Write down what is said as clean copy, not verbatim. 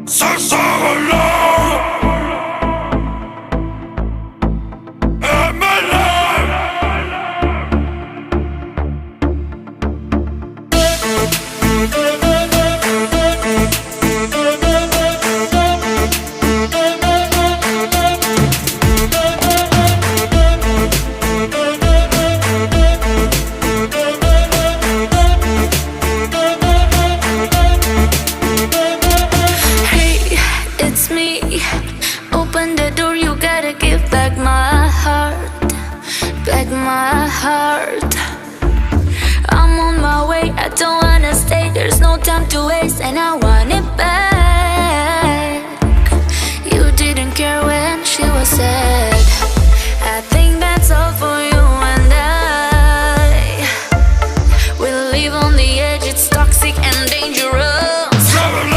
Ça s'en relâche. My heart, I'm on my way, I don't wanna stay, there's no time to waste, and I want it back. You didn't care when she was sad.